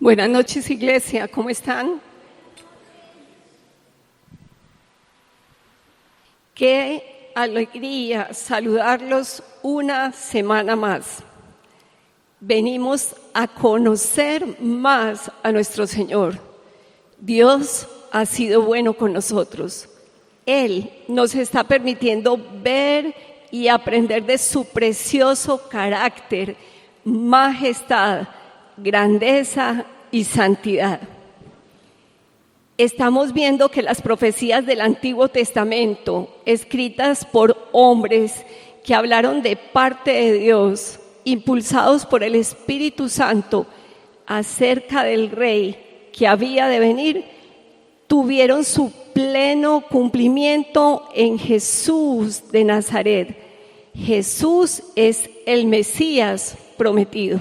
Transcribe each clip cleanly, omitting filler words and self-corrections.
Buenas noches, iglesia, ¿cómo están? Qué alegría saludarlos una semana más. Venimos a conocer más a nuestro Señor. Dios ha sido bueno con nosotros. Él nos está permitiendo ver y aprender de su precioso carácter, majestad, grandeza y santidad. Estamos viendo que las profecías del Antiguo Testamento, escritas por hombres que hablaron de parte de Dios, impulsados por el Espíritu Santo, acerca del Rey que había de venir, tuvieron su pleno cumplimiento en Jesús de Nazaret. Jesús es el Mesías prometido.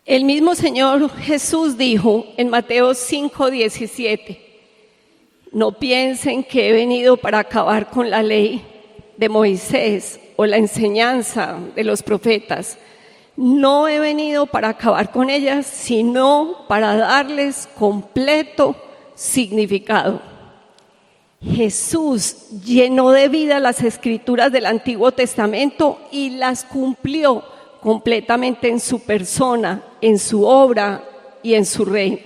El mismo Señor Jesús dijo en Mateo 5:17, no piensen que he venido para acabar con la ley de Moisés o la enseñanza de los profetas. No he venido para acabar con ellas, sino para darles completo significado. Jesús llenó de vida las escrituras del Antiguo Testamento y las cumplió completamente en su persona, en su obra y en su reino.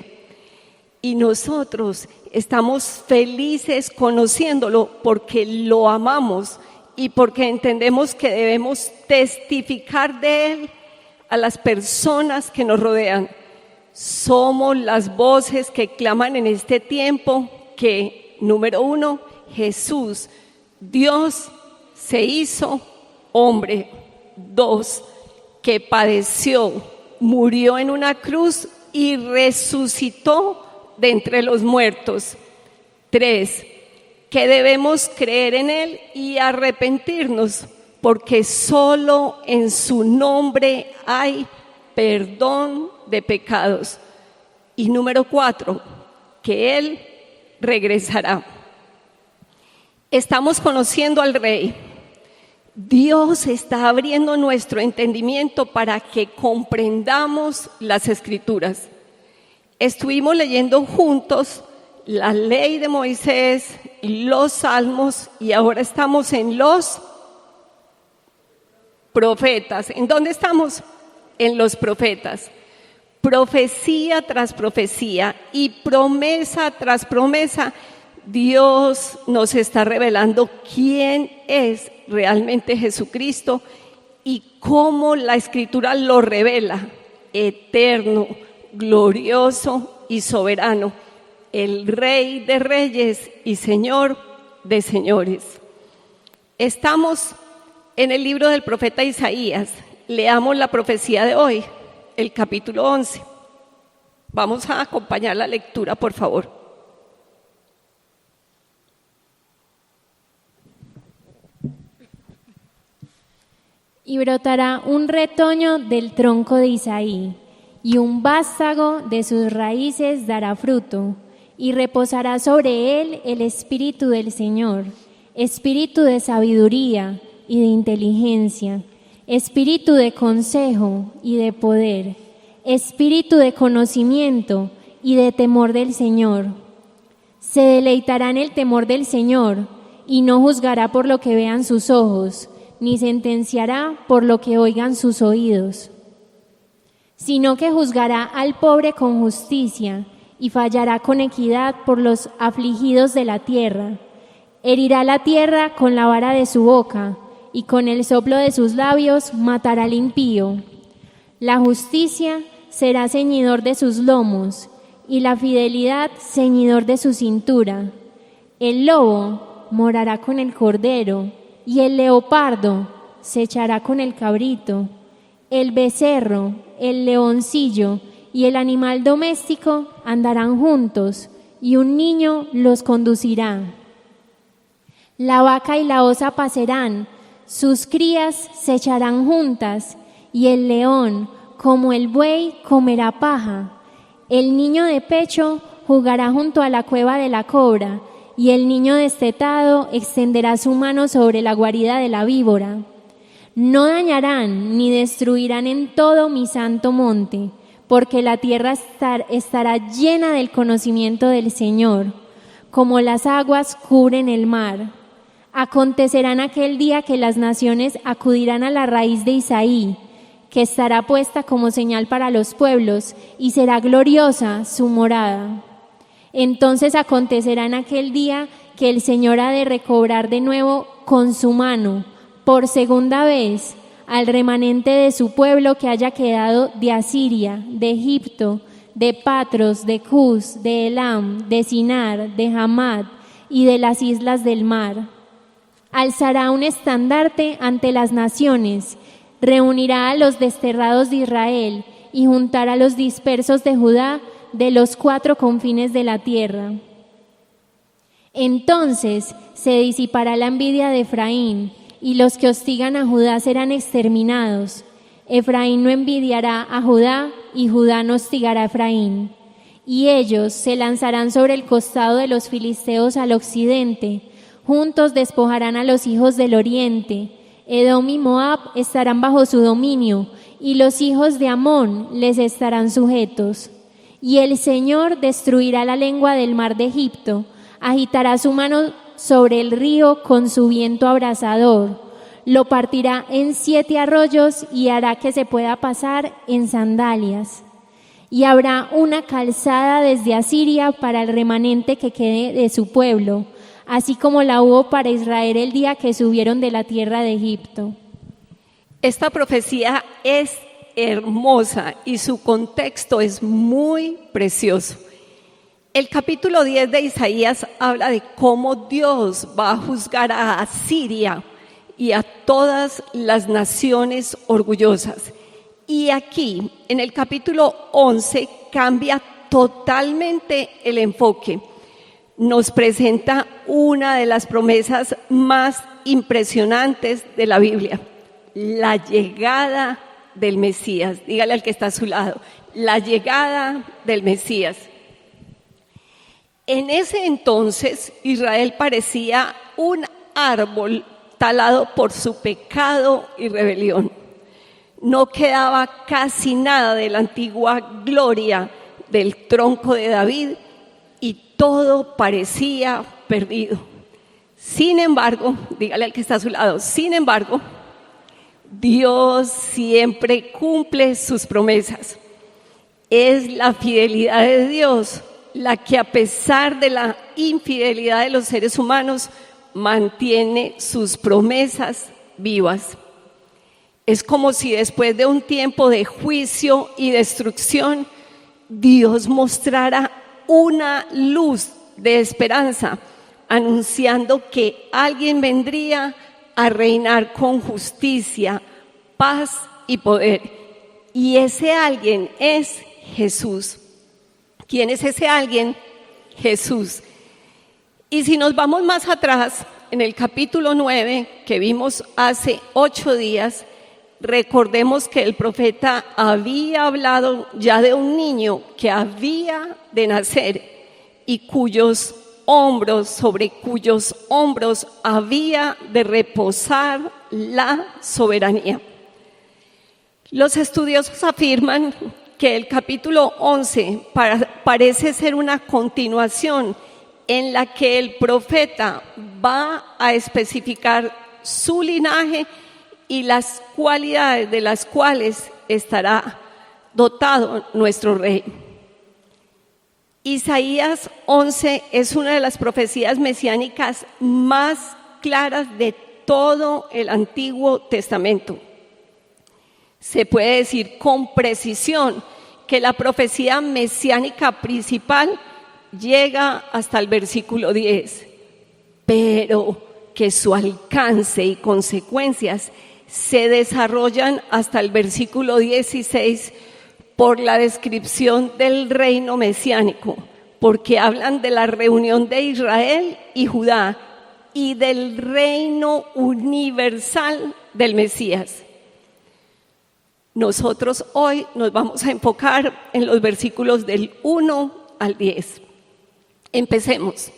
Y nosotros estamos felices conociéndolo porque lo amamos y porque entendemos que debemos testificar de él a las personas que nos rodean. Somos las voces que claman en este tiempo que, número uno, Jesús, Dios se hizo hombre. 2, que padeció, murió en una cruz y resucitó de entre los muertos. 3, que debemos creer en Él y arrepentirnos, porque solo en su nombre hay perdón de pecados. Y número 4, que Él regresará. Estamos conociendo al Rey. Dios está abriendo nuestro entendimiento para que comprendamos las Escrituras. Estuvimos leyendo juntos la ley de Moisés, los salmos y ahora estamos en los profetas. ¿En dónde estamos? En los profetas. Profecía tras profecía y promesa tras promesa, Dios nos está revelando quién es realmente Jesucristo y cómo la Escritura lo revela: eterno, glorioso y soberano, el Rey de reyes y Señor de señores. Estamos en el libro del profeta Isaías. Leamos la profecía de hoy, el capítulo 11. Vamos a acompañar la lectura, por favor. Y brotará un retoño del tronco de Isaí, y un vástago de sus raíces dará fruto, y reposará sobre él el espíritu del Señor, espíritu de sabiduría y de inteligencia, espíritu de consejo y de poder, espíritu de conocimiento y de temor del Señor. Se deleitará en el temor del Señor, y no juzgará por lo que vean sus ojos, ni sentenciará por lo que oigan sus oídos, sino que juzgará al pobre con justicia y fallará con equidad por los afligidos de la tierra. Herirá la tierra con la vara de su boca y con el soplo de sus labios matará al impío. La justicia será ceñidor de sus lomos y la fidelidad ceñidor de su cintura. El lobo morará con el cordero y el leopardo se echará con el cabrito. El becerro, el leoncillo y el animal doméstico andarán juntos, y un niño los conducirá. La vaca y la osa pasarán, sus crías se echarán juntas, y el león, como el buey, comerá paja. El niño de pecho jugará junto a la cueva de la cobra, y el niño destetado extenderá su mano sobre la guarida de la víbora. No dañarán ni destruirán en todo mi santo monte, porque la tierra estará llena del conocimiento del Señor, como las aguas cubren el mar. Acontecerá en aquel día que las naciones acudirán a la raíz de Isaí, que estará puesta como señal para los pueblos, y será gloriosa su morada. Entonces acontecerá en aquel día que el Señor ha de recobrar de nuevo con su mano, por segunda vez, al remanente de su pueblo que haya quedado de Asiria, de Egipto, de Patros, de Cus, de Elam, de Sinar, de Hamad y de las islas del mar. Alzará un estandarte ante las naciones, reunirá a los desterrados de Israel y juntará a los dispersos de Judá de los 4 confines de la tierra. Entonces se disipará la envidia de Efraín, y los que hostigan a Judá serán exterminados. Efraín no envidiará a Judá, y Judá no hostigará a Efraín. Y ellos se lanzarán sobre el costado de los filisteos al occidente, juntos despojarán a los hijos del oriente. Edom y Moab estarán bajo su dominio, y los hijos de Amón les estarán sujetos. Y el Señor destruirá la lengua del mar de Egipto, agitará su mano sobre el río con su viento abrasador, lo partirá en 7 arroyos y hará que se pueda pasar en sandalias. Y habrá una calzada desde Asiria para el remanente que quede de su pueblo, así como la hubo para Israel el día que subieron de la tierra de Egipto. Esta profecía es hermosa y su contexto es muy precioso. El capítulo 10 de Isaías habla de cómo Dios va a juzgar a Asiria y a todas las naciones orgullosas. Y aquí, en el capítulo 11, cambia totalmente el enfoque. Nos presenta una de las promesas más impresionantes de la Biblia, la llegada del Mesías. Dígale al que está a su lado, la llegada del Mesías. En ese entonces, Israel parecía un árbol talado por su pecado y rebelión. No quedaba casi nada de la antigua gloria del tronco de David y todo parecía perdido. Sin embargo, dígale al que está a su lado, sin embargo, Dios siempre cumple sus promesas. Es la fidelidad de Dios la que, a pesar de la infidelidad de los seres humanos, mantiene sus promesas vivas. Es como si después de un tiempo de juicio y destrucción, Dios mostrara una luz de esperanza, anunciando que alguien vendría a reinar con justicia, paz y poder. Y ese alguien es Jesús. ¿Quién es ese alguien? Jesús. Y si nos vamos más atrás, en el capítulo 9, que vimos hace 8 días, recordemos que el profeta había hablado ya de un niño que había de nacer y sobre cuyos hombros había de reposar la soberanía. Los estudiosos afirman que el capítulo 11 parece ser una continuación en la que el profeta va a especificar su linaje y las cualidades de las cuales estará dotado nuestro rey. Isaías 11 es una de las profecías mesiánicas más claras de todo el Antiguo Testamento. Se puede decir con precisión que la profecía mesiánica principal llega hasta el versículo 10, pero que su alcance y consecuencias se desarrollan hasta el versículo 16 por la descripción del reino mesiánico, porque hablan de la reunión de Israel y Judá y del reino universal del Mesías. Nosotros hoy nos vamos a enfocar en los versículos del 1 al 10. Empecemos.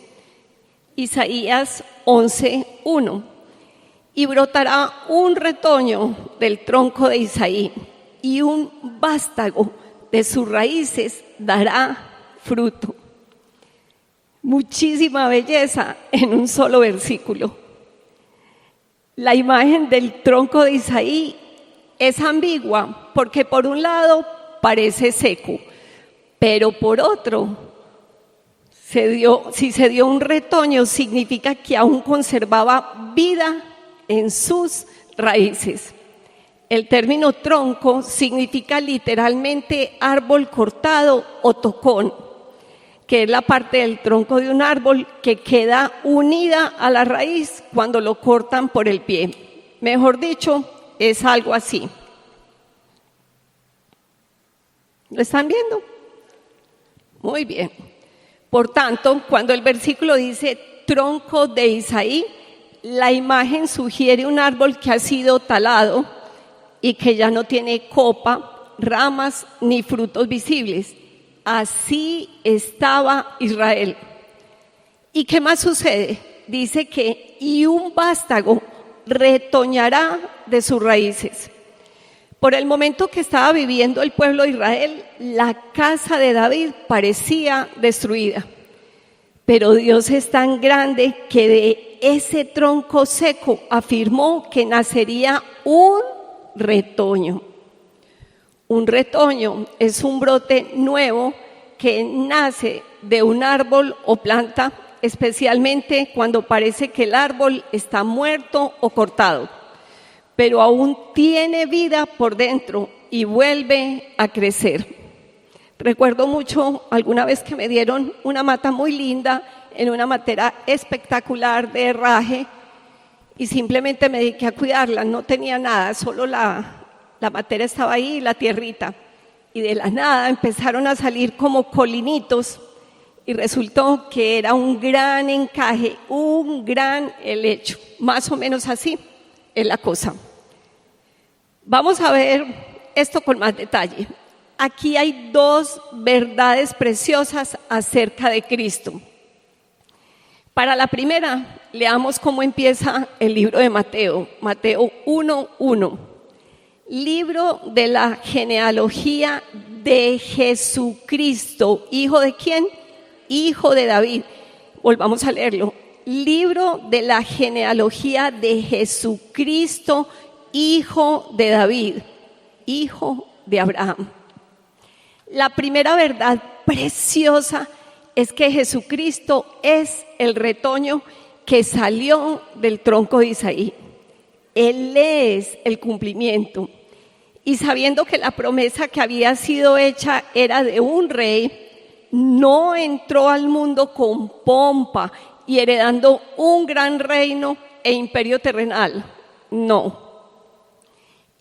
Isaías 11:1. Y brotará un retoño del tronco de Isaí y un vástago de sus raíces dará fruto. Muchísima belleza en un solo versículo. La imagen del tronco de Isaí es ambigua porque por un lado parece seco, pero por otro, si se dio un retoño, significa que aún conservaba vida en sus raíces. El término tronco significa literalmente árbol cortado o tocón, que es la parte del tronco de un árbol que queda unida a la raíz cuando lo cortan por el pie. Mejor dicho, es algo así. ¿Lo están viendo? Muy bien. Por tanto, cuando el versículo dice tronco de Isaí, la imagen sugiere un árbol que ha sido talado y que ya no tiene copa, ramas ni frutos visibles. Así estaba Israel. ¿Y qué más sucede? Dice que y un vástago retoñará de sus raíces. Por el momento que estaba viviendo el pueblo de Israel, la casa de David parecía destruida. Pero Dios es tan grande que de ese tronco seco afirmó que nacería un retoño. Un retoño es un brote nuevo que nace de un árbol o planta, especialmente cuando parece que el árbol está muerto o cortado, pero aún tiene vida por dentro y vuelve a crecer. Recuerdo mucho alguna vez que me dieron una mata muy linda en una matera espectacular de herraje y simplemente me dediqué a cuidarla, no tenía nada, solo la matera estaba ahí y la tierrita. Y de la nada empezaron a salir como colinitos y resultó que era un gran encaje, un gran helecho, más o menos así es la cosa. Vamos a ver esto con más detalle. Aquí hay dos verdades preciosas acerca de Cristo. Para la primera, leamos cómo empieza el libro de Mateo, Mateo 1:1. Libro de la genealogía de Jesucristo. ¿Hijo de quién? Hijo de David. Volvamos a leerlo. Libro de la genealogía de Jesucristo, hijo de David, hijo de Abraham. La primera verdad preciosa es que Jesucristo es el retoño que salió del tronco de Isaí. Él es el cumplimiento. Y sabiendo que la promesa que había sido hecha era de un rey, no entró al mundo con pompa y heredando un gran reino e imperio terrenal. No.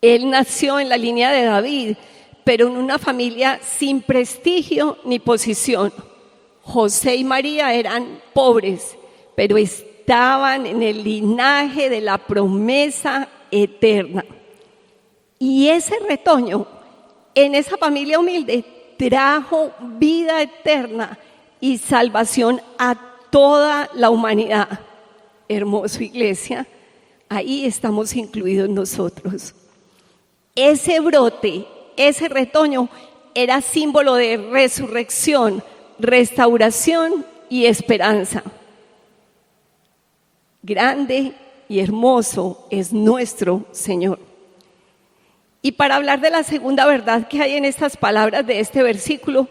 Él nació en la línea de David, pero en una familia sin prestigio ni posición. José y María eran pobres, pero estaban en el linaje de la promesa eterna. Y ese retoño, en esa familia humilde, trajo vida eterna y salvación a toda la humanidad. Hermoso, iglesia, ahí estamos incluidos nosotros. Ese brote, ese retoño, era símbolo de resurrección, restauración y esperanza. Grande y hermoso es nuestro Señor. Y para hablar de la segunda verdad que hay en estas palabras de este versículo,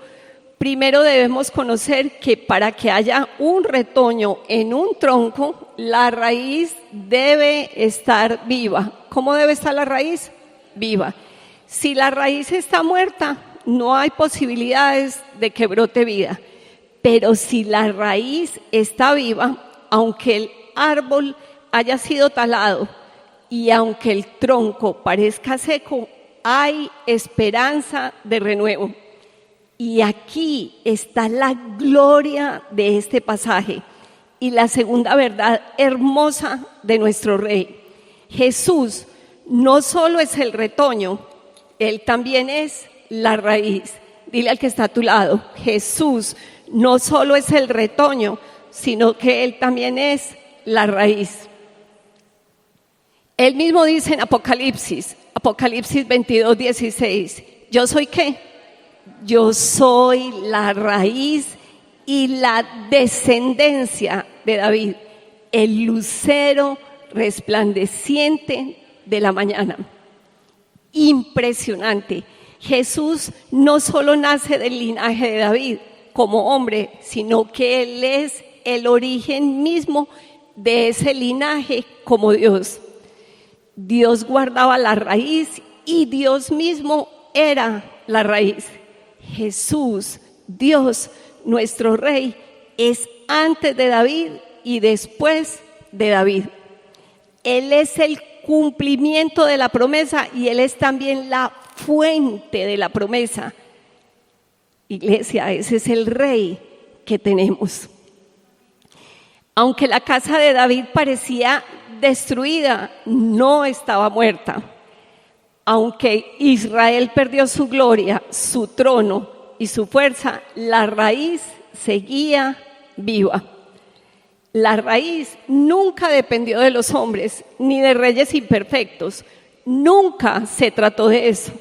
primero debemos conocer que para que haya un retoño en un tronco, la raíz debe estar viva. ¿Cómo debe estar la raíz? Viva. Si la raíz está muerta, no hay posibilidades de que brote vida. Pero si la raíz está viva, aunque el árbol haya sido talado y aunque el tronco parezca seco, hay esperanza de renuevo. Y aquí está la gloria de este pasaje y la segunda verdad hermosa de nuestro Rey. Jesús no solo es el retoño, Él también es la raíz. Dile al que está a tu lado, Jesús no solo es el retoño, sino que Él también es la raíz. Él mismo dice en Apocalipsis 22:16, ¿yo soy qué? yo soy la raíz y la descendencia de David, el lucero resplandeciente de la mañana. Impresionante. Jesús no solo nace del linaje de David como hombre, sino que Él es el origen mismo de ese linaje como Dios. Dios guardaba la raíz y Dios mismo era la raíz. Jesús, Dios, nuestro Rey, es antes de David y después de David. Él es el cumplimiento de la promesa y Él es también la fuente de la promesa. Iglesia, ese es el Rey que tenemos. Aunque la casa de David parecía destruida, no estaba muerta. Aunque Israel perdió su gloria, su trono y su fuerza, la raíz seguía viva. La raíz nunca dependió de los hombres, ni de reyes imperfectos. Nunca se trató de eso.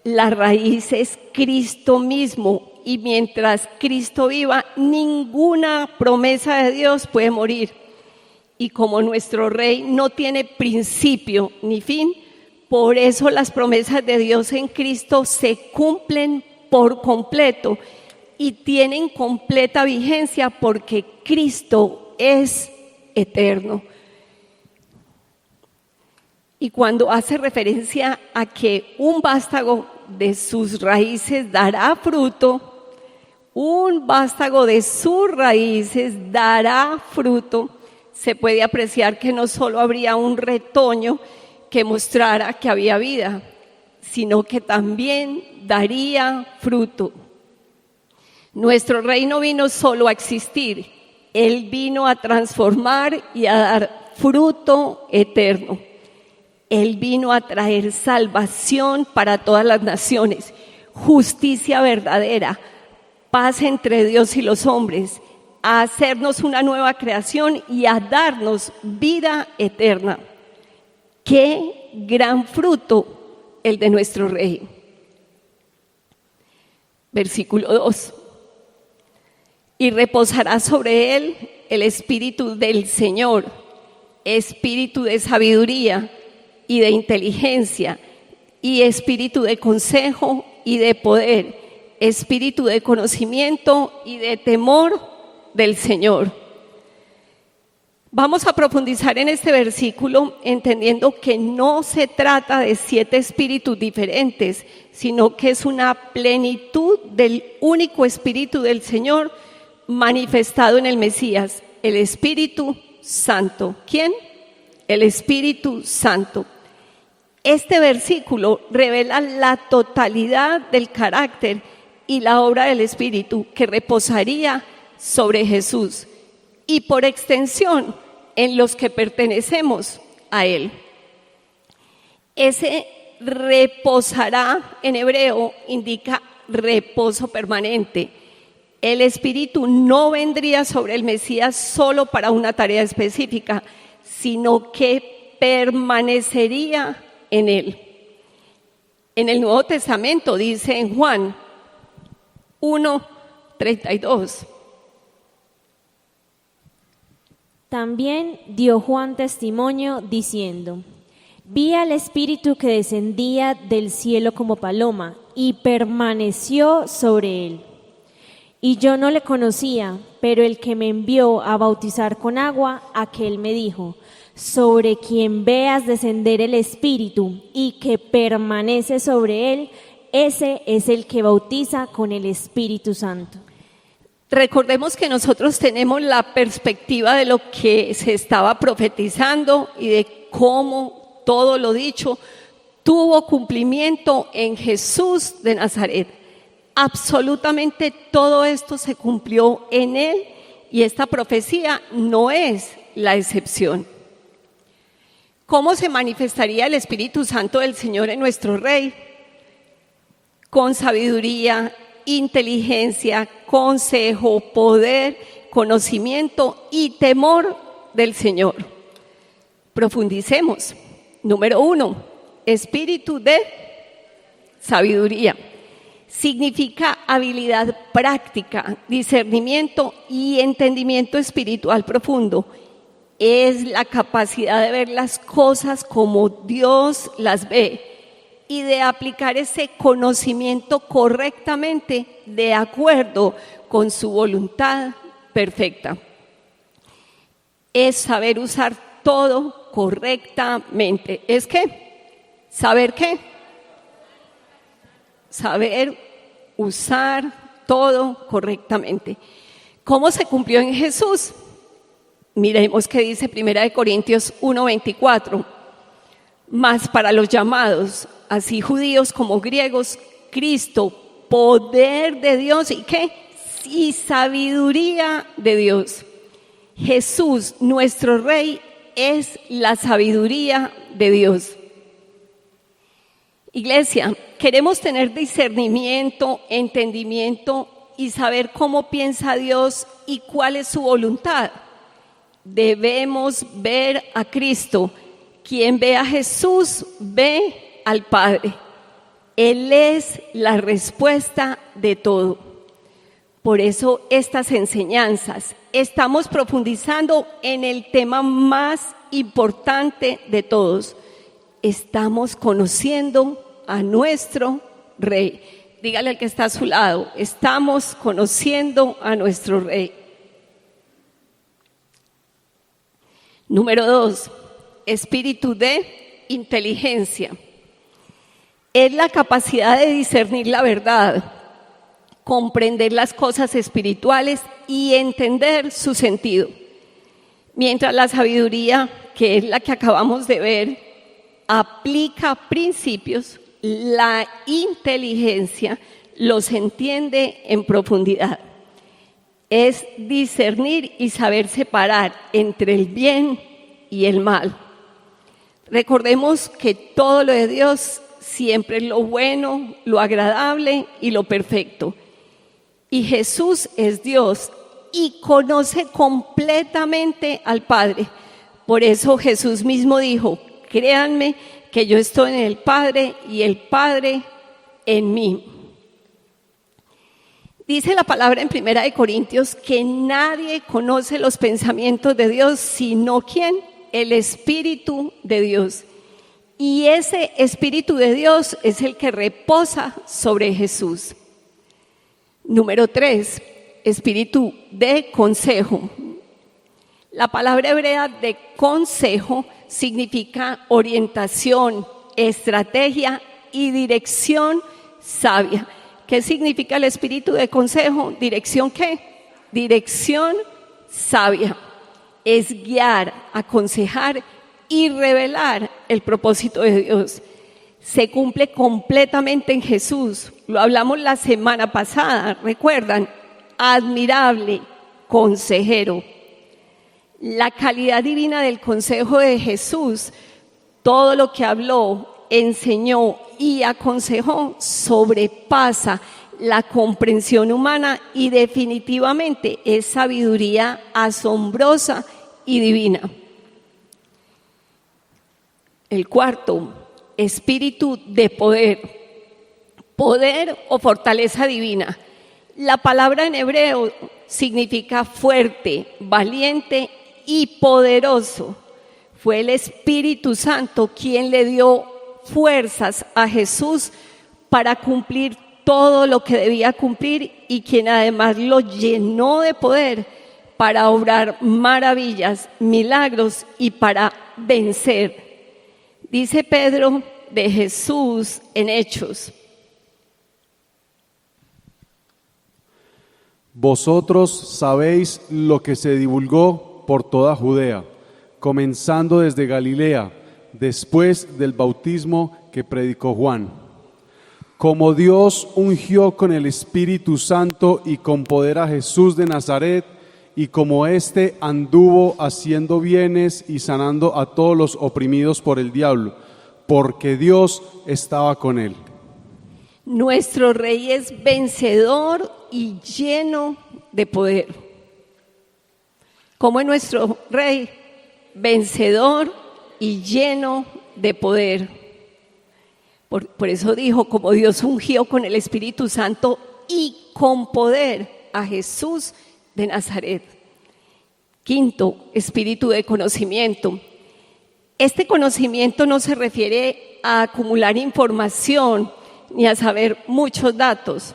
La raíz es Cristo mismo, y mientras Cristo viva, ninguna promesa de Dios puede morir. Y como nuestro Rey no tiene principio ni fin, por eso las promesas de Dios en Cristo se cumplen por completo y tienen completa vigencia porque Cristo es eterno. Y cuando hace referencia a que un vástago de sus raíces dará fruto, un vástago de sus raíces dará fruto, se puede apreciar que no solo habría un retoño que mostrara que había vida, sino que también daría fruto. Nuestro Rey no vino solo a existir, Él vino a transformar y a dar fruto eterno. Él vino a traer salvación para todas las naciones, justicia verdadera, paz entre Dios y los hombres, a hacernos una nueva creación y a darnos vida eterna. ¡Qué gran fruto el de nuestro Rey! Versículo 2. Y reposará sobre él el espíritu del Señor, espíritu de sabiduría y de inteligencia, y espíritu de consejo y de poder, espíritu de conocimiento y de temor del Señor. Vamos a profundizar en este versículo entendiendo que no se trata de 7 espíritus diferentes, sino que es una plenitud del único Espíritu del Señor manifestado en el Mesías, el Espíritu Santo. ¿Quién? El Espíritu Santo. Este versículo revela la totalidad del carácter y la obra del Espíritu que reposaría sobre Jesús y por extensión en los que pertenecemos a Él. Ese reposará en hebreo indica reposo permanente. El Espíritu no vendría sobre el Mesías solo para una tarea específica, sino que permanecería en Él. En el Nuevo Testamento dice en Juan 1:32. También dio Juan testimonio diciendo: vi al Espíritu que descendía del cielo como paloma y permaneció sobre él. Y yo no le conocía, pero el que me envió a bautizar con agua, aquel me dijo: sobre quien veas descender el Espíritu y que permanece sobre él, ese es el que bautiza con el Espíritu Santo. Recordemos que nosotros tenemos la perspectiva de lo que se estaba profetizando y de cómo todo lo dicho tuvo cumplimiento en Jesús de Nazaret. Absolutamente todo esto se cumplió en Él y esta profecía no es la excepción. ¿Cómo se manifestaría el Espíritu Santo del Señor en nuestro Rey? Con sabiduría, inteligencia, consejo, poder, conocimiento y temor del Señor. Profundicemos. Número 1, espíritu de sabiduría. Significa habilidad práctica, discernimiento y entendimiento espiritual profundo. Es la capacidad de ver las cosas como Dios las ve y de aplicar ese conocimiento correctamente de acuerdo con su voluntad perfecta. Es saber usar todo correctamente. ¿Es qué? ¿Saber qué? Saber usar todo correctamente. ¿Cómo se cumplió en Jesús? Miremos qué dice 1 Corintios 1:24. Mas para los llamados, así judíos como griegos, Cristo, poder de Dios y ¿qué? Y sabiduría de Dios. Jesús, nuestro Rey, es la sabiduría de Dios. Iglesia, queremos tener discernimiento, entendimiento y saber cómo piensa Dios y cuál es su voluntad. Debemos ver a Cristo. Quien ve a Jesús, ve al Padre. Él es la respuesta de todo. Por eso estas enseñanzas, estamos profundizando en el tema más importante de todos. Estamos conociendo a nuestro Rey. Dígale al que está a su lado, estamos conociendo a nuestro Rey. Número 2, espíritu de inteligencia. Es la capacidad de discernir la verdad, comprender las cosas espirituales y entender su sentido. Mientras la sabiduría, que es la que acabamos de ver, aplica principios, la inteligencia los entiende en profundidad. Es discernir y saber separar entre el bien y el mal. Recordemos que todo lo de Dios siempre es lo bueno, lo agradable y lo perfecto. Y Jesús es Dios y conoce completamente al Padre. Por eso Jesús mismo dijo, créanme que yo estoy en el Padre y el Padre en mí. Dice la palabra en 1 Corintios que nadie conoce los pensamientos de Dios sino ¿quién? El Espíritu de Dios. Y ese Espíritu de Dios es el que reposa sobre Jesús. Número 3, espíritu de consejo. La palabra hebrea de consejo significa orientación, estrategia y dirección sabia. ¿Qué significa el espíritu de consejo? ¿Dirección qué? Dirección sabia. Es guiar, aconsejar y revelar el propósito de Dios. Se cumple completamente en Jesús. Lo hablamos la semana pasada, ¿recuerdan? Admirable consejero. La calidad divina del consejo de Jesús, todo lo que habló, enseñó y aconsejó sobrepasa la comprensión humana y definitivamente es sabiduría asombrosa y divina. El cuarto, espíritu de poder. Poder o fortaleza divina. La palabra en hebreo significa fuerte, valiente y poderoso. Fue el Espíritu Santo quien le dio fuerzas a Jesús para cumplir todo lo que debía cumplir y quien además lo llenó de poder para obrar maravillas, milagros y para vencer. Dice Pedro de Jesús en Hechos. Vosotros sabéis lo que se divulgó por toda Judea, comenzando desde Galilea, después del bautismo que predicó Juan. Como Dios ungió con el Espíritu Santo y con poder a Jesús de Nazaret, y como éste anduvo haciendo bienes y sanando a todos los oprimidos por el diablo, porque Dios estaba con él. Nuestro Rey es vencedor y lleno de poder. ¿Cómo es nuestro Rey? Vencedor y lleno de poder. Por eso dijo, como Dios ungió con el Espíritu Santo y con poder a Jesús de Nazaret. Quinto, espíritu de conocimiento. Este conocimiento no se refiere a acumular información ni a saber muchos datos.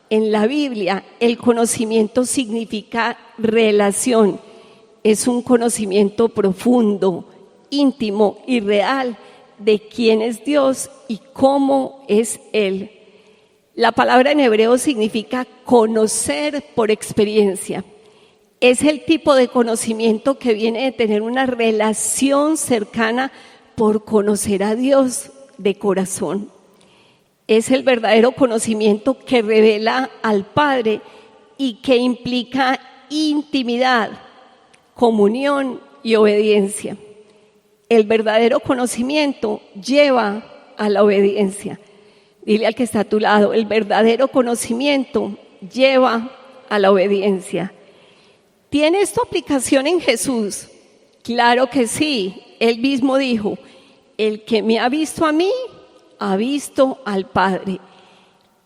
En la Biblia, el conocimiento significa relación. Es un conocimiento profundo, íntimo y real de quién es Dios y cómo es Él. La palabra en hebreo significa conocer por experiencia. Es el tipo de conocimiento que viene de tener una relación cercana por conocer a Dios de corazón. Es el verdadero conocimiento que revela al Padre y que implica intimidad, comunión y obediencia. El verdadero conocimiento lleva a la obediencia. Dile al que está a tu lado, el verdadero conocimiento lleva a la obediencia. ¿Tiene esto aplicación en Jesús? Claro que sí. Él mismo dijo, el que me ha visto a mí, ha visto al Padre.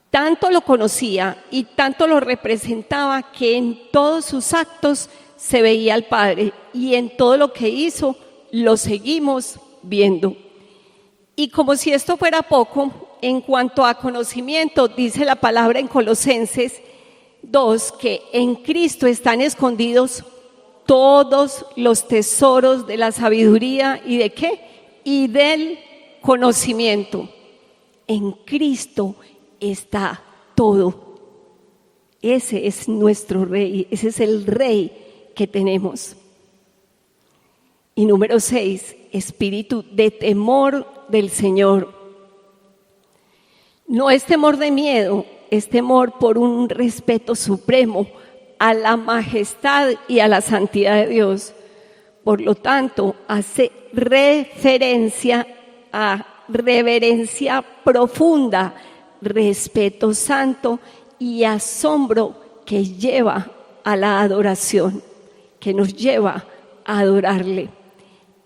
Tanto lo conocía y tanto lo representaba que en todos sus actos se veía al Padre y en todo lo que hizo lo seguimos viendo. Y como si esto fuera poco, en cuanto a conocimiento, dice la palabra en Colosenses 2, que en Cristo están escondidos todos los tesoros de la sabiduría y ¿de qué? Y del conocimiento. En Cristo está todo. Ese es nuestro Rey, ese es el Rey que tenemos. Y número 6, espíritu de temor del Señor. No es temor de miedo, es temor por un respeto supremo a la majestad y a la santidad de Dios. Por lo tanto, hace referencia a reverencia profunda, respeto santo y asombro que lleva a la adoración, que nos lleva a adorarle.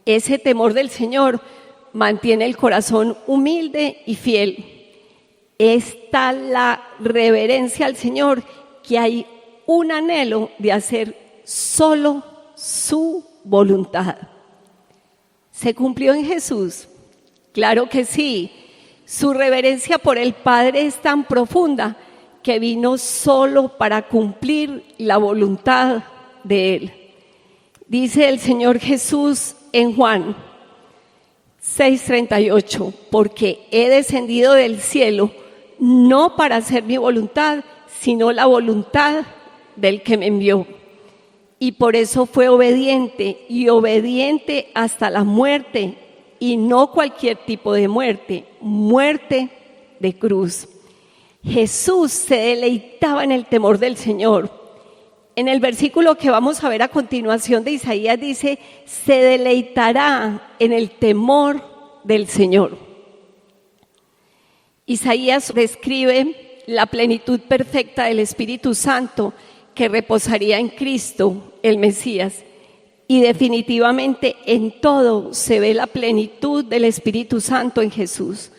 Ese temor del Señor mantiene el corazón humilde y fiel. Está la reverencia al Señor, que hay un anhelo de hacer solo su voluntad. ¿Se cumplió en Jesús? Claro que sí. Su reverencia por el Padre es tan profunda que vino solo para cumplir la voluntad de Él. Dice el Señor Jesús en Juan 6:38, porque he descendido del cielo no para hacer mi voluntad, sino la voluntad del que me envió. Y por eso fue obediente, y obediente hasta la muerte, y no cualquier tipo de muerte, muerte de cruz. Jesús se deleitaba en el temor del Señor. En el versículo que vamos a ver a continuación de Isaías dice, se deleitará en el temor del Señor. Isaías describe la plenitud perfecta del Espíritu Santo que reposaría en Cristo, el Mesías. Y definitivamente en todo se ve la plenitud del Espíritu Santo en Jesús.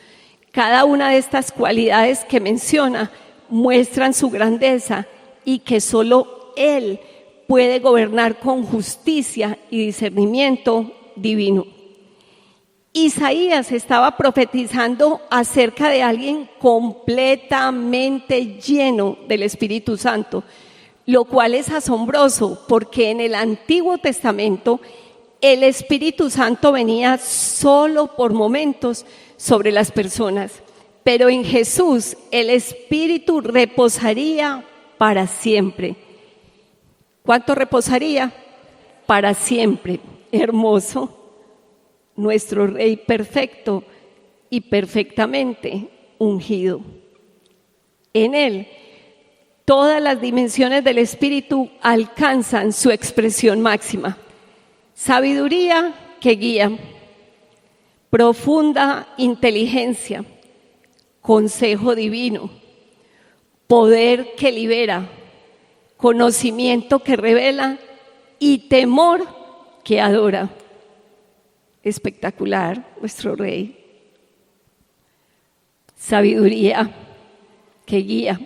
Cada una de estas cualidades que menciona muestran su grandeza y que solo Él puede gobernar con justicia y discernimiento divino. Isaías estaba profetizando acerca de alguien completamente lleno del Espíritu Santo, lo cual es asombroso porque en el Antiguo Testamento el Espíritu Santo venía solo por momentos sobre las personas, pero en Jesús el Espíritu reposaría para siempre. ¿Cuánto reposaría? Para siempre. Hermoso. Nuestro Rey perfecto y perfectamente ungido. En Él, todas las dimensiones del Espíritu alcanzan su expresión máxima. Sabiduría que guía, profunda inteligencia, consejo divino, poder que libera, conocimiento que revela y temor que adora. Espectacular, nuestro Rey. sabiduría que guía,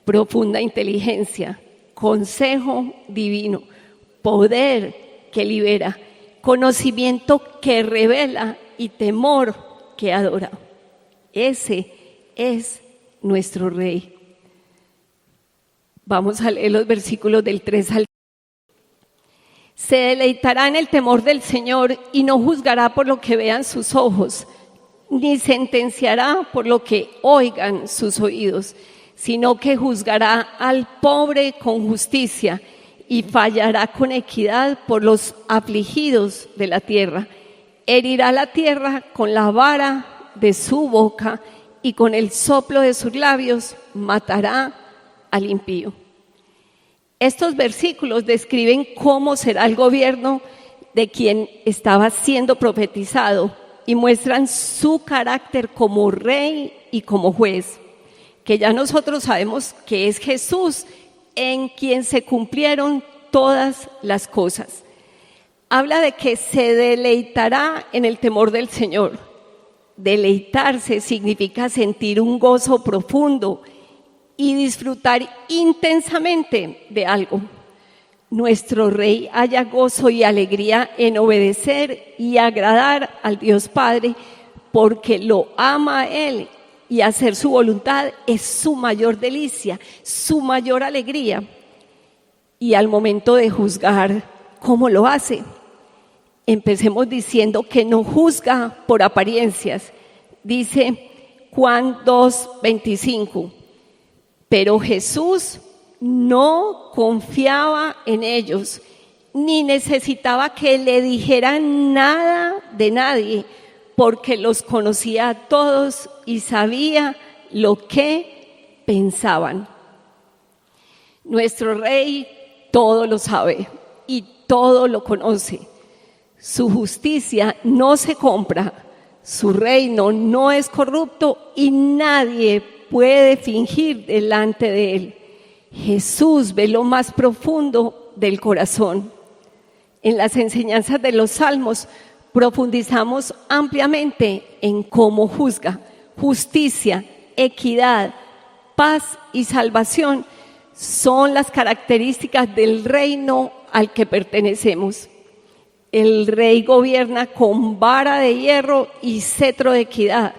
profunda inteligencia, consejo divino, poder que libera, conocimiento que revela y temor que adora. Ese es nuestro Rey. Vamos a leer los versículos del 3 al 5. Se deleitará en el temor del Señor y no juzgará por lo que vean sus ojos, ni sentenciará por lo que oigan sus oídos, sino que juzgará al pobre con justicia y fallará con equidad por los afligidos de la tierra. Herirá la tierra con la vara de su boca y con el soplo de sus labios matará al impío. Estos versículos describen cómo será el gobierno de quien estaba siendo profetizado y muestran su carácter como rey y como juez, que ya nosotros sabemos que es Jesús en quien se cumplieron todas las cosas. Habla de que se deleitará en el temor del Señor. Deleitarse significa sentir un gozo profundo y disfrutar intensamente de algo. Nuestro Rey halla gozo y alegría en obedecer y agradar al Dios Padre, porque lo ama a Él y hacer su voluntad es su mayor delicia, su mayor alegría. Y al momento de juzgar, ¿cómo lo hace? Empecemos diciendo que no juzga por apariencias. Dice Juan 2:25. Pero Jesús no confiaba en ellos, ni necesitaba que le dijeran nada de nadie, porque los conocía a todos y sabía lo que pensaban. Nuestro Rey todo lo sabe y todo lo conoce. Su justicia no se compra, su reino no es corrupto y nadie puede fingir delante de Él. Jesús ve lo más profundo del corazón. En las enseñanzas de los Salmos profundizamos ampliamente en cómo juzga. Justicia, equidad, paz y salvación son las características del reino al que pertenecemos. El Rey gobierna con vara de hierro y cetro de equidad.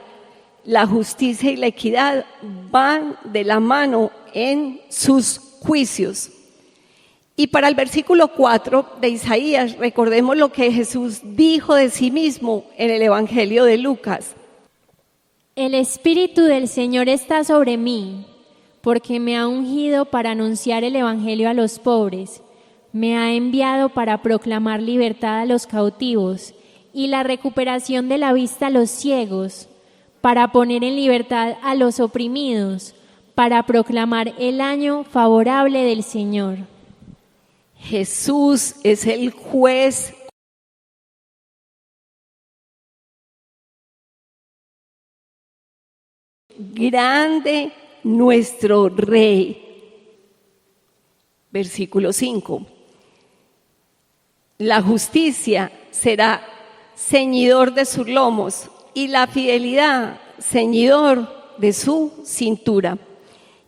La justicia y la equidad van de la mano en sus juicios. Y para el versículo 4 de Isaías, recordemos lo que Jesús dijo de sí mismo en el Evangelio de Lucas. El Espíritu del Señor está sobre mí, porque me ha ungido para anunciar el Evangelio a los pobres. Me ha enviado para proclamar libertad a los cautivos y la recuperación de la vista a los ciegos, para poner en libertad a los oprimidos, para proclamar el año favorable del Señor. Jesús es el juez grande, nuestro Rey. Versículo 5. La justicia será ceñidor de sus lomos y la fidelidad ceñidor de su cintura.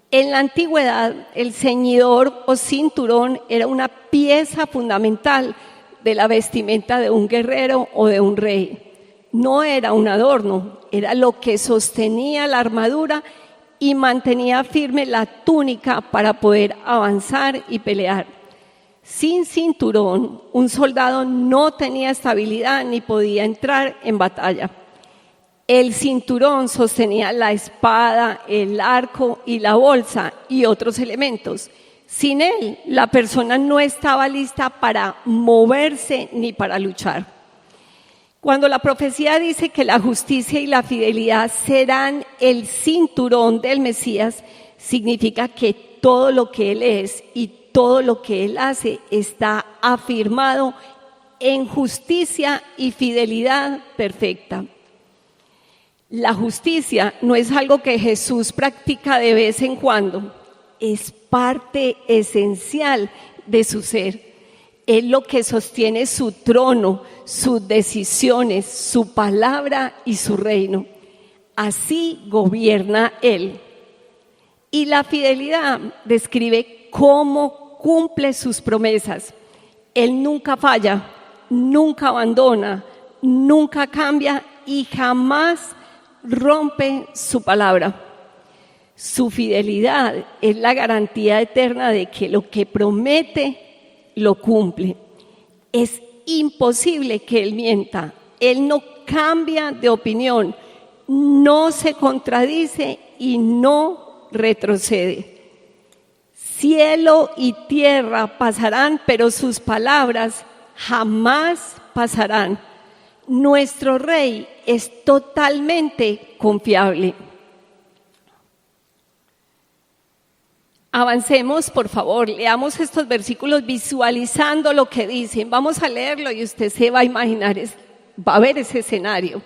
En la antigüedad, el ceñidor o cinturón era una pieza fundamental de la vestimenta de un guerrero o de un rey. No era un adorno, era lo que sostenía la armadura y mantenía firme la túnica para poder avanzar y pelear. Sin cinturón, un soldado no tenía estabilidad ni podía entrar en batalla. El cinturón sostenía la espada, el arco y la bolsa y otros elementos. Sin él, la persona no estaba lista para moverse ni para luchar. Cuando la profecía dice que la justicia y la fidelidad serán el cinturón del Mesías, significa que todo lo que Él es y todo lo que Él hace está afirmado en justicia y fidelidad perfecta. La justicia no es algo que Jesús practica de vez en cuando, es parte esencial de su ser. Es lo que sostiene su trono, sus decisiones, su palabra y su reino. así gobierna Él. Y la fidelidad describe cómo cumple sus promesas. Él nunca falla, nunca abandona, nunca cambia y jamás rompe su palabra. Su fidelidad es la garantía eterna de que lo que promete lo cumple. Es imposible que Él mienta. Él no cambia de opinión, no se contradice y no retrocede. Cielo y tierra pasarán, pero sus palabras jamás pasarán. Nuestro Rey es totalmente confiable. Avancemos, por favor, leamos estos versículos visualizando lo que dicen. Vamos a leerlo y usted se va a imaginar, va a ver ese escenario.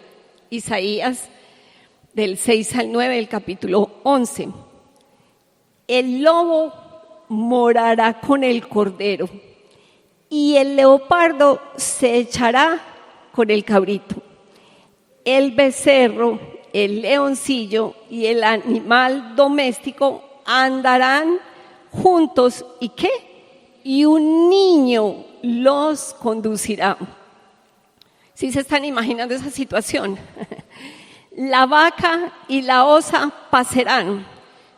Isaías del 6 al 9 del capítulo 11. El lobo morará con el cordero y el leopardo se echará con el cabrito. El becerro, el leoncillo y el animal doméstico andarán juntos. ¿Y qué? Y un niño los conducirá. ¿Sí se están imaginando esa situación? La vaca y la osa pasarán,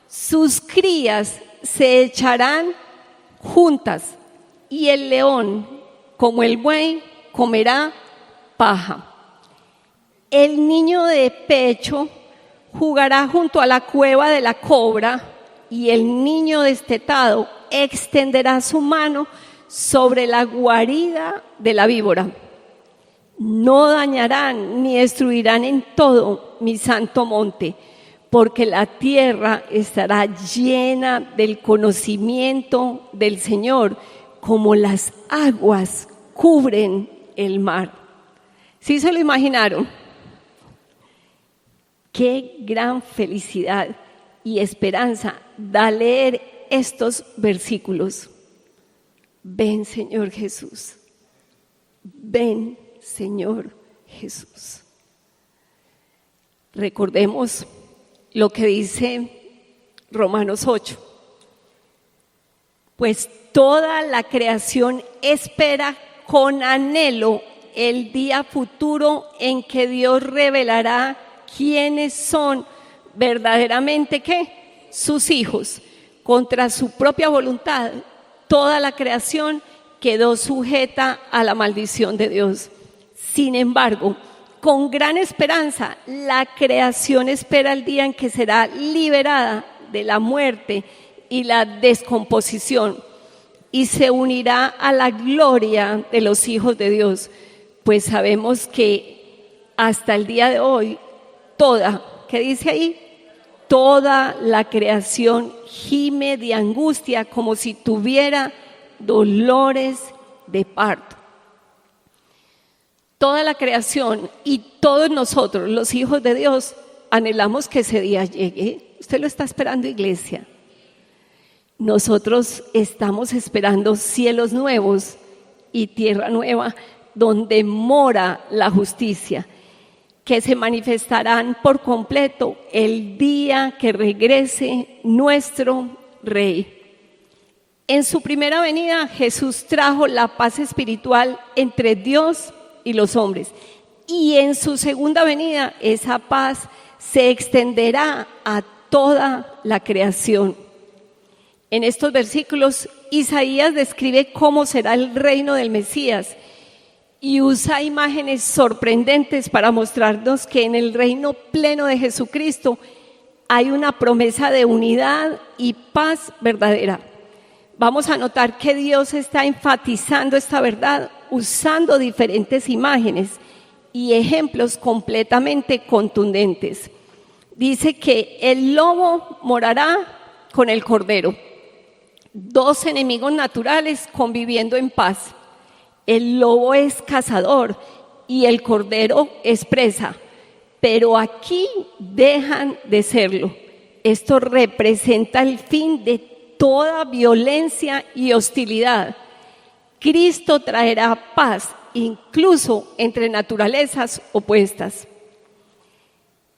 sus crías se echarán juntas, y el león, como el buey, comerá paja. El niño de pecho jugará junto a la cueva de la cobra, y el niño destetado extenderá su mano sobre la guarida de la víbora. No dañarán ni destruirán en todo mi santo monte, porque la tierra estará llena del conocimiento del Señor, como las aguas cubren el mar. ¿Sí se lo imaginaron? Qué gran felicidad y esperanza da leer estos versículos. Ven, Señor Jesús. Ven, Señor Jesús. Recordemos lo que dice Romanos 8. Pues toda la creación espera con anhelo el día futuro en que Dios revelará quiénes son verdaderamente, ¿qué? Sus hijos. Contra su propia voluntad, toda la creación quedó sujeta a la maldición de Dios. Sin embargo, con gran esperanza, la creación espera el día en que será liberada de la muerte y la descomposición y se unirá a la gloria de los hijos de Dios. Pues sabemos que hasta el día de hoy, ¿qué dice ahí? Toda la creación gime de angustia como si tuviera dolores de parto. Toda la creación y todos nosotros, los hijos de Dios, anhelamos que ese día llegue. Usted lo está esperando, iglesia. Nosotros estamos esperando cielos nuevos y tierra nueva, donde mora la justicia, que se manifestarán por completo el día que regrese nuestro Rey. En su primera venida, Jesús trajo la paz espiritual entre Dios y los hombres. Y en su segunda venida, esa paz se extenderá a toda la creación. En estos versículos, Isaías describe cómo será el reino del Mesías y usa imágenes sorprendentes para mostrarnos que en el reino pleno de Jesucristo hay una promesa de unidad y paz verdadera. Vamos a notar que Dios está enfatizando esta verdad usando diferentes imágenes y ejemplos completamente contundentes. Dice que el lobo morará con el cordero. Dos enemigos naturales conviviendo en paz. El lobo es cazador y el cordero es presa, pero aquí dejan de serlo. Esto representa el fin de toda violencia y hostilidad. Cristo traerá paz incluso entre naturalezas opuestas.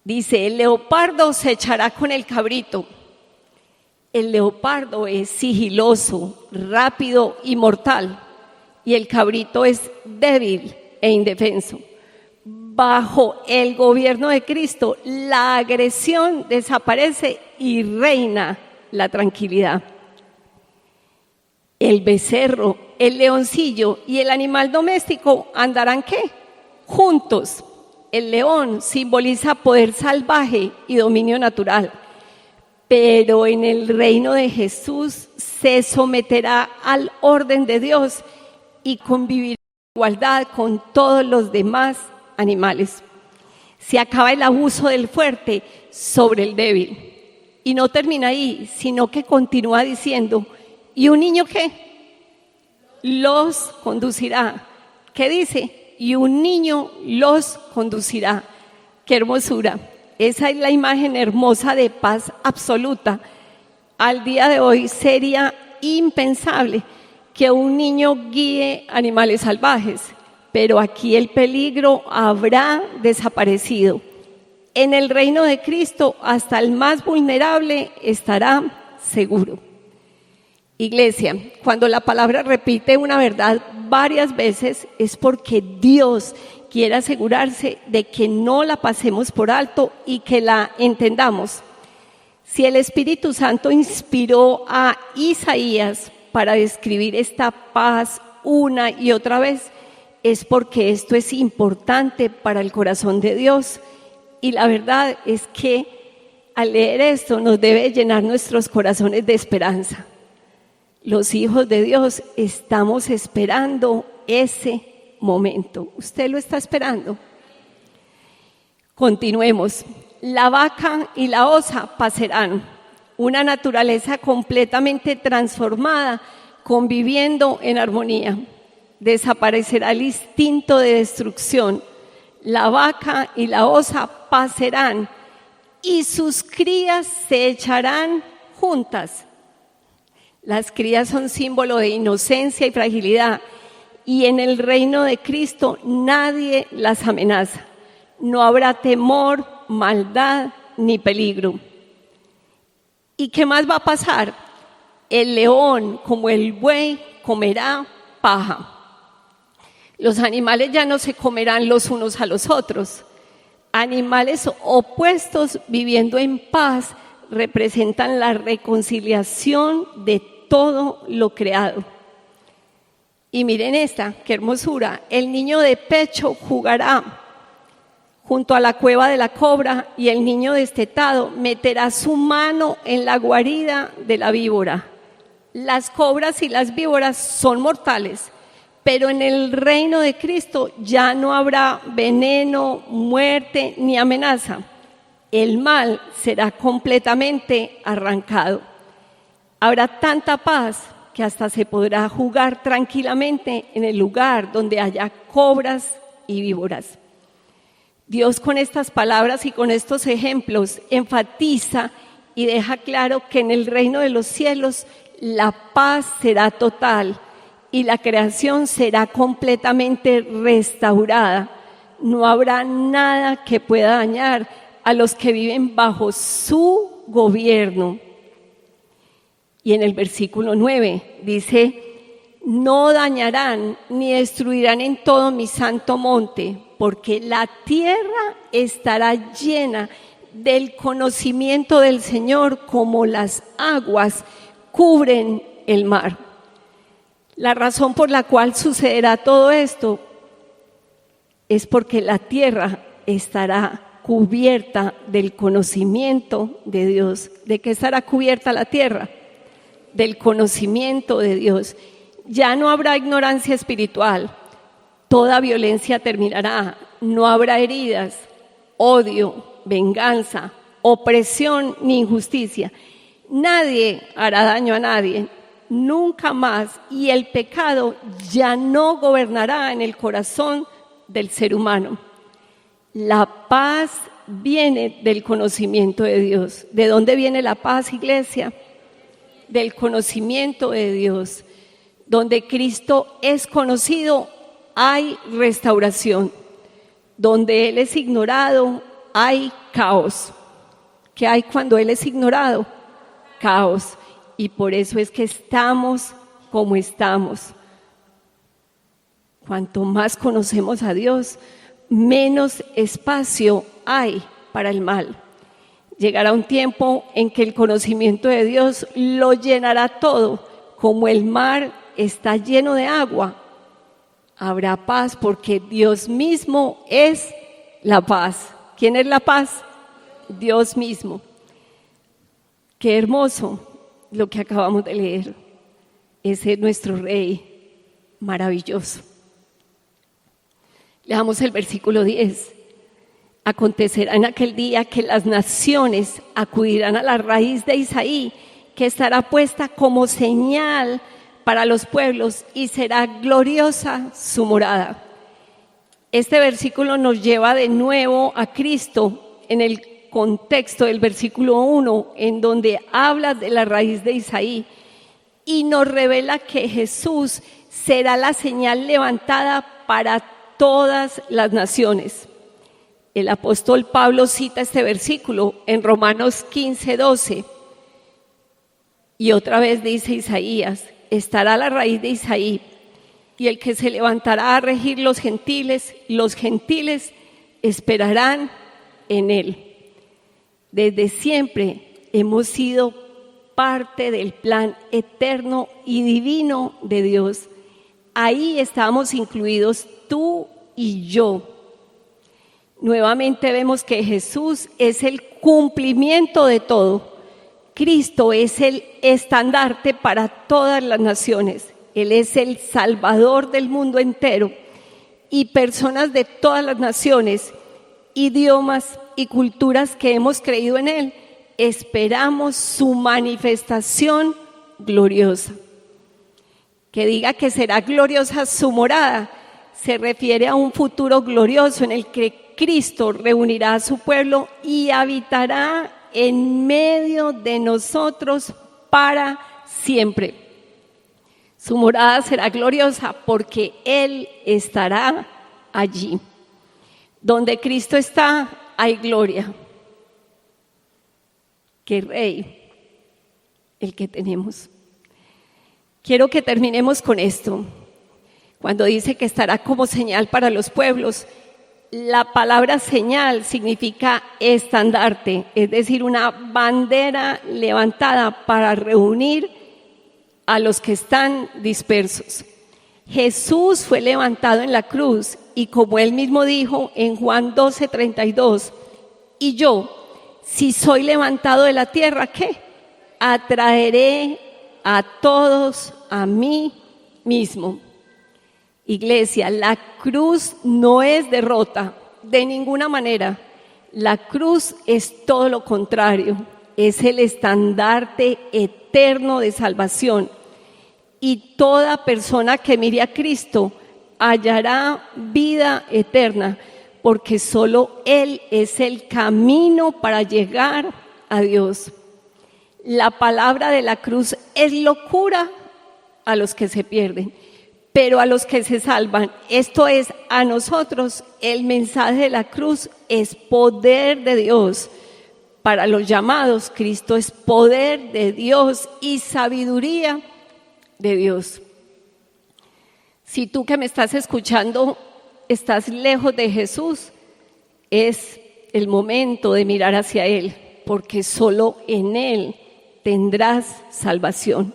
Dice, el leopardo se echará con el cabrito. El leopardo es sigiloso, rápido y mortal, y el cabrito es débil e indefenso. Bajo el gobierno de Cristo, la agresión desaparece y reina la tranquilidad. El becerro, el leoncillo y el animal doméstico andarán ¿qué? Juntos. El león simboliza poder salvaje y dominio natural, pero en el reino de Jesús se someterá al orden de Dios y convivirá en igualdad con todos los demás animales. Se acaba el abuso del fuerte sobre el débil. Y no termina ahí, sino que continúa diciendo, ¿y un niño qué? Los conducirá. ¿Qué dice? Y un niño los conducirá. ¡Qué hermosura! Esa es la imagen hermosa de paz absoluta. Al día de hoy sería impensable que un niño guíe animales salvajes, pero aquí el peligro habrá desaparecido. En el reino de Cristo, hasta el más vulnerable estará seguro. Iglesia, cuando la palabra repite una verdad varias veces es porque Dios quiere asegurarse de que no la pasemos por alto y que la entendamos. Si el Espíritu Santo inspiró a Isaías para describir esta paz una y otra vez, es porque esto es importante para el corazón de Dios. Y la verdad es que al leer esto nos debe llenar nuestros corazones de esperanza. Los hijos de Dios estamos esperando ese momento. ¿Usted lo está esperando? Continuemos. La vaca y la osa pasarán. Una naturaleza completamente transformada, conviviendo en armonía. Desaparecerá el instinto de destrucción. La vaca y la osa pasarán y sus crías se echarán juntas. Las crías son símbolo de inocencia y fragilidad, y en el reino de Cristo nadie las amenaza. No habrá temor, maldad ni peligro. ¿Y qué más va a pasar? El león, como el buey, comerá paja. Los animales ya no se comerán los unos a los otros. Animales opuestos viviendo en paz representan la reconciliación de todo lo creado. Y miren esta, qué hermosura. El niño de pecho jugará junto a la cueva de la cobra y el niño destetado meterá su mano en la guarida de la víbora. Las cobras y las víboras son mortales, pero en el reino de Cristo ya no habrá veneno, muerte ni amenaza. El mal será completamente arrancado. Habrá tanta paz que hasta se podrá jugar tranquilamente en el lugar donde haya cobras y víboras. Dios con estas palabras y con estos ejemplos enfatiza y deja claro que en el reino de los cielos la paz será total y la creación será completamente restaurada. No habrá nada que pueda dañar a los que viven bajo su gobierno. Y en el versículo 9 dice, no dañarán ni destruirán en todo mi santo monte, porque la tierra estará llena del conocimiento del Señor como las aguas cubren el mar. La razón por la cual sucederá todo esto es porque la tierra estará cubierta del conocimiento de Dios. ¿De qué estará cubierta la tierra? Del conocimiento de Dios. Ya no habrá ignorancia espiritual, toda violencia terminará, no habrá heridas, odio, venganza, opresión ni injusticia. Nadie hará daño a nadie, nunca más, y el pecado ya no gobernará en el corazón del ser humano. La paz viene del conocimiento de Dios. ¿De dónde viene la paz, iglesia? Del conocimiento de Dios. Donde Cristo es conocido, hay restauración. Donde Él es ignorado, hay caos. ¿Qué hay cuando Él es ignorado? Caos. Y por eso es que estamos como estamos. Cuanto más conocemos a Dios, menos espacio hay para el mal. Llegará un tiempo en que el conocimiento de Dios lo llenará todo, como el mar está lleno de agua. Habrá paz porque Dios mismo es la paz. ¿Quién es la paz? Dios mismo. Qué hermoso lo que acabamos de leer. Ese es nuestro Rey maravilloso. Leamos el versículo 10. Acontecerá en aquel día que las naciones acudirán a la raíz de Isaí, que estará puesta como señal para los pueblos y será gloriosa su morada. Este versículo nos lleva de nuevo a Cristo en el contexto del versículo 1, en donde habla de la raíz de Isaí y nos revela que Jesús será la señal levantada para todas las naciones. El apóstol Pablo cita este versículo en Romanos 15:12 y otra vez dice Isaías: estará la raíz de Isaí y el que se levantará a regir los gentiles esperarán en él. Desde siempre hemos sido parte del plan eterno y divino de Dios. Ahí estamos incluidos tú y yo. Nuevamente vemos que Jesús es el cumplimiento de todo. Cristo es el estandarte para todas las naciones. Él es el Salvador del mundo entero. Y personas de todas las naciones, idiomas y culturas que hemos creído en Él, esperamos su manifestación gloriosa. Que diga que será gloriosa su morada, se refiere a un futuro glorioso en el que Cristo reunirá a su pueblo y habitará en medio de nosotros para siempre. Su morada será gloriosa porque Él estará allí. Donde Cristo está, hay gloria. ¡Qué Rey el que tenemos! Quiero que terminemos con esto. Cuando dice que estará como señal para los pueblos, la palabra señal significa estandarte, es decir, una bandera levantada para reunir a los que están dispersos. Jesús fue levantado en la cruz y como él mismo dijo en Juan 12:32, y yo, si soy levantado de la tierra, ¿qué? Atraeré a todos a mí mismo. Iglesia, la cruz no es derrota de ninguna manera. La cruz es todo lo contrario, es el estandarte eterno de salvación. Y toda persona que mire a Cristo hallará vida eterna, porque solo Él es el camino para llegar a Dios. La palabra de la cruz es locura a los que se pierden, pero a los que se salvan, esto es, a nosotros, el mensaje de la cruz es poder de Dios. Para los llamados, Cristo es poder de Dios y sabiduría de Dios. Si tú que me estás escuchando estás lejos de Jesús, es el momento de mirar hacia Él, porque solo en Él tendrás salvación.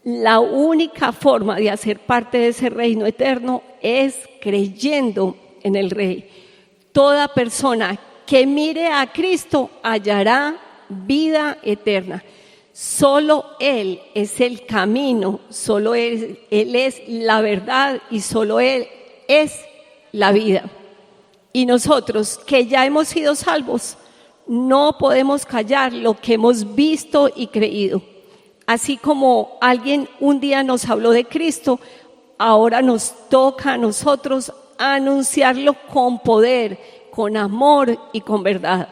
La única forma de hacer parte de ese reino eterno es creyendo en el Rey. Toda persona que mire a Cristo hallará vida eterna. Solo Él es el camino, solo Él es la verdad y solo Él es la vida. Y nosotros que ya hemos sido salvos, no podemos callar lo que hemos visto y creído. Así como alguien un día nos habló de Cristo, ahora nos toca a nosotros anunciarlo con poder, con amor y con verdad.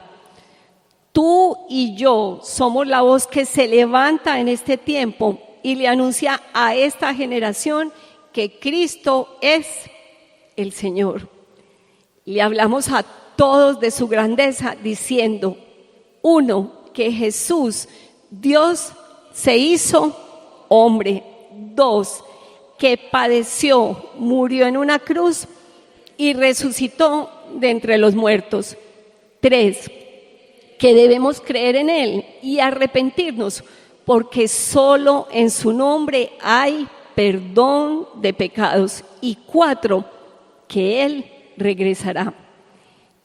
Tú y yo somos la voz que se levanta en este tiempo y le anuncia a esta generación que Cristo es el Señor. Le hablamos a todos de su grandeza, diciendo: 1, que Jesús, Dios, se hizo hombre. 2, que padeció, murió en una cruz y resucitó de entre los muertos. 3, que debemos creer en Él y arrepentirnos, porque solo en su nombre hay perdón de pecados. Y 4, que Él regresará.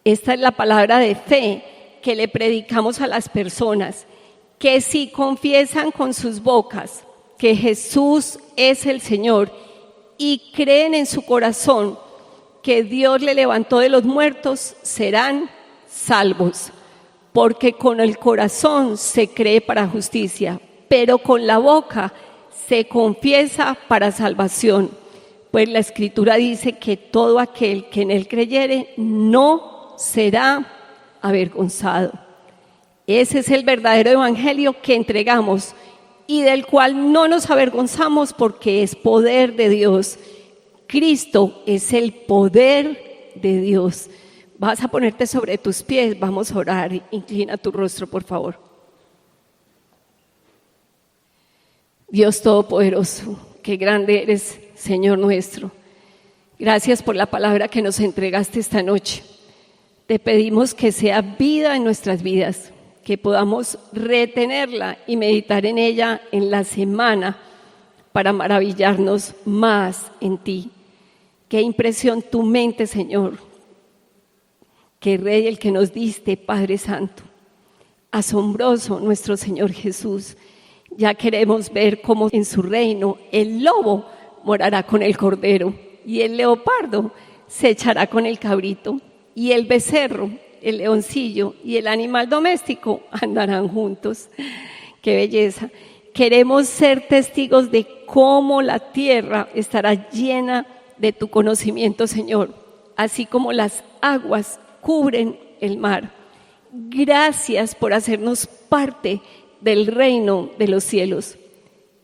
Esta es la palabra de fe que le predicamos a las personas, que si confiesan con sus bocas que Jesús es el Señor y creen en su corazón que Dios le levantó de los muertos, serán salvos. Porque con el corazón se cree para justicia, pero con la boca se confiesa para salvación. Pues la Escritura dice que todo aquel que en Él creyere no será avergonzado. Ese es el verdadero evangelio que entregamos y del cual no nos avergonzamos, porque es poder de Dios. Cristo es el poder de Dios. Vas a ponerte sobre tus pies, vamos a orar. Inclina tu rostro, por favor. Dios Todopoderoso, qué grande eres, Señor nuestro. Gracias por la palabra que nos entregaste esta noche. Te pedimos que sea vida en nuestras vidas, que podamos retenerla y meditar en ella en la semana para maravillarnos más en ti. Qué impresión tu mente, Señor. Qué Rey el que nos diste, Padre Santo. Asombroso nuestro Señor Jesús. Ya queremos ver cómo en su reino el lobo morará con el cordero y el leopardo se echará con el cabrito y el becerro, el leoncillo y el animal doméstico andarán juntos. ¡Qué belleza! Queremos ser testigos de cómo la tierra estará llena de tu conocimiento, Señor, así como las aguas cubren el mar. Gracias por hacernos parte del reino de los cielos.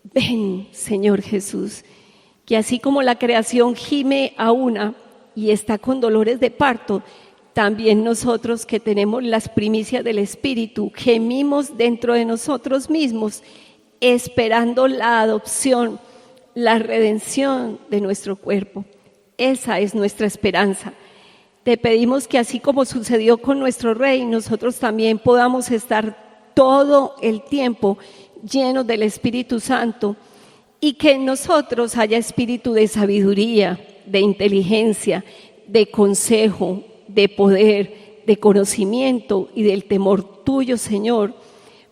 Ven, Señor Jesús, que así como la creación gime a una y está con dolores de parto, también nosotros que tenemos las primicias del Espíritu, gemimos dentro de nosotros mismos, esperando la adopción, la redención de nuestro cuerpo. Esa es nuestra esperanza. Te pedimos que así como sucedió con nuestro Rey, nosotros también podamos estar todo el tiempo llenos del Espíritu Santo y que en nosotros haya espíritu de sabiduría, de inteligencia, de consejo, de poder, de conocimiento y del temor tuyo, Señor,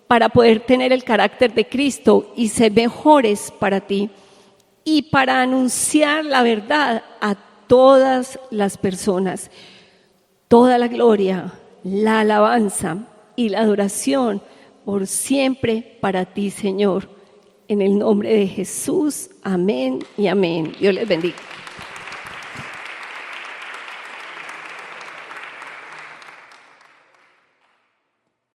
para poder tener el carácter de Cristo y ser mejores para ti y para anunciar la verdad a todas las personas. Toda la gloria, la alabanza y la adoración por siempre para ti, Señor. En el nombre de Jesús, amén y amén. Dios les bendiga.